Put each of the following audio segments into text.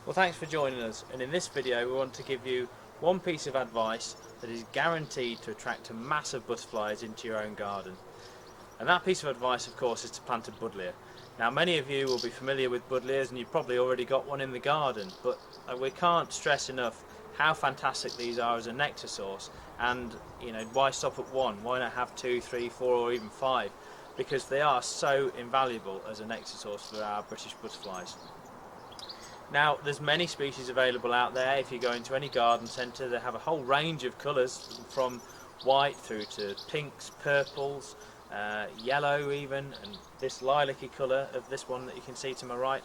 Well, thanks for joining us, and in this video we want to give you one piece of advice that is guaranteed to attract a mass of butterflies into your own garden. And that piece of advice, of course, is to plant a Buddleia. Now, many of you will be familiar with Buddleias and you've probably already got one in the garden, but we can't stress enough how fantastic these are as a nectar source. And why stop at one? Why not have 2, 3, 4 or even 5? Because they are so invaluable as a nectar source for our British butterflies. Now, there's many species available out there. If you go into any garden centre, they have a whole range of colours, from white through to pinks, purples, yellow even, and this lilac-y colour of this one that you can see to my right.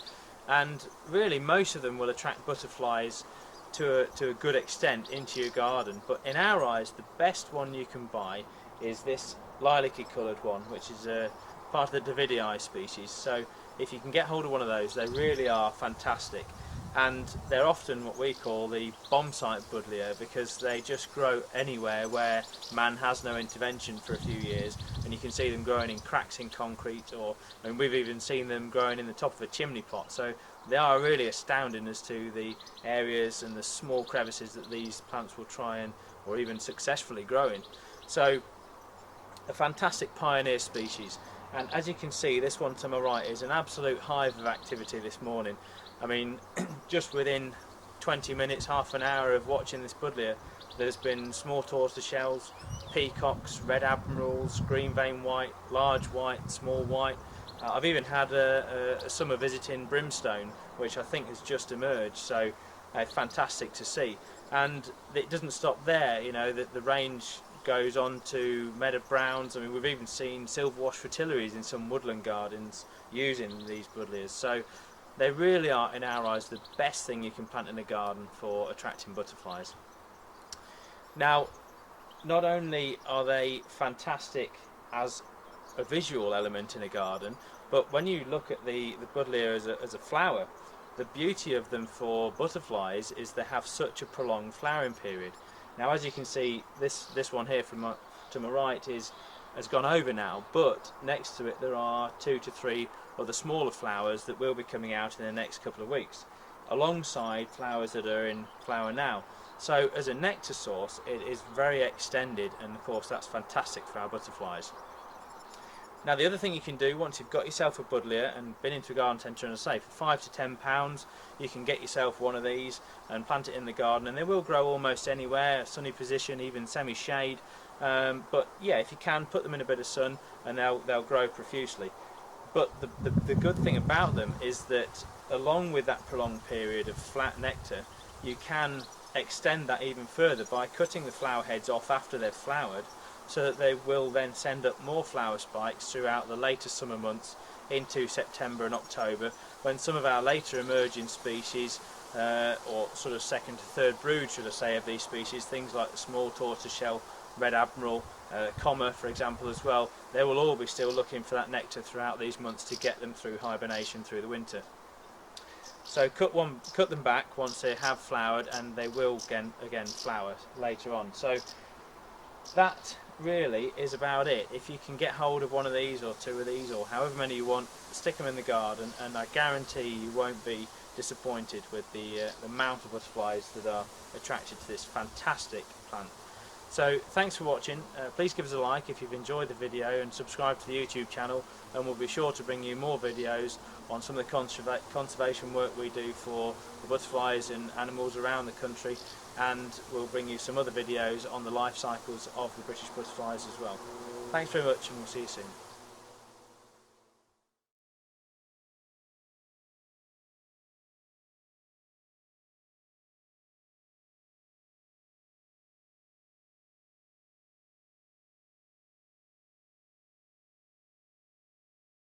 And really, most of them will attract butterflies to a good extent into your garden. But in our eyes, the best one you can buy is this lilac-y coloured one, which is part of the Buddleia species. So if you can get hold of one of those, they really are fantastic, and they're often what we call the bomb site Buddleia, because they just grow anywhere where man has no intervention for a few years, and you can see them growing in cracks in concrete, and we've even seen them growing in the top of a chimney pot. So they are really astounding as to the areas and the small crevices that these plants will try and, or even successfully grow in. So a fantastic pioneer species. And as you can see, this one to my right is an absolute hive of activity this morning. I mean, just within 20 minutes, half an hour of watching this Buddleia, there's been small tortoiseshells, peacocks, red admirals, green vein white, large white, small white. I've even had a summer visiting brimstone, which I think has just emerged, so fantastic to see. And it doesn't stop there, the range goes on to meadow browns. I mean, we've even seen silverwash fritillaries in some woodland gardens using these Buddleias. So they really are, in our eyes, the best thing you can plant in a garden for attracting butterflies. Now, not only are they fantastic as a visual element in a garden, but when you look at the Buddleia as a flower, the beauty of them for butterflies is they have such a prolonged flowering period. Now, as you can see, this one here to my right has gone over now, but next to it there are 2 to 3 other smaller flowers that will be coming out in the next couple of weeks, alongside flowers that are in flower now. So as a nectar source, it is very extended, and of course that's fantastic for our butterflies. Now, the other thing you can do once you've got yourself a Buddleia and been into a garden centre, and I say, for £5 to £10 you can get yourself one of these and plant it in the garden, and they will grow almost anywhere, a sunny position, even semi-shade. But yeah, if you can, put them in a bit of sun and they'll grow profusely. But the good thing about them is that along with that prolonged period of flat nectar, you can extend that even further by cutting the flower heads off after they've flowered, so that they will then send up more flower spikes throughout the later summer months into September and October, when some of our later emerging species, or sort of second to third brood, should I say, of these species, things like the small tortoiseshell, red admiral, comma for example as well, they will all be still looking for that nectar throughout these months to get them through hibernation through the winter. So cut them back once they have flowered, and they will again flower later on. So that really is about it. If you can get hold of one of these or 2 of these or however many you want, stick them in the garden, and I guarantee you won't be disappointed with the amount of butterflies that are attracted to this fantastic plant. So thanks for watching. Please give us a like if you've enjoyed the video, and subscribe to the YouTube channel, and we'll be sure to bring you more videos on some of the conservation work we do for the butterflies and animals around the country, and we'll bring you some other videos on the life cycles of the British butterflies as well. Thanks very much, and we'll see you soon.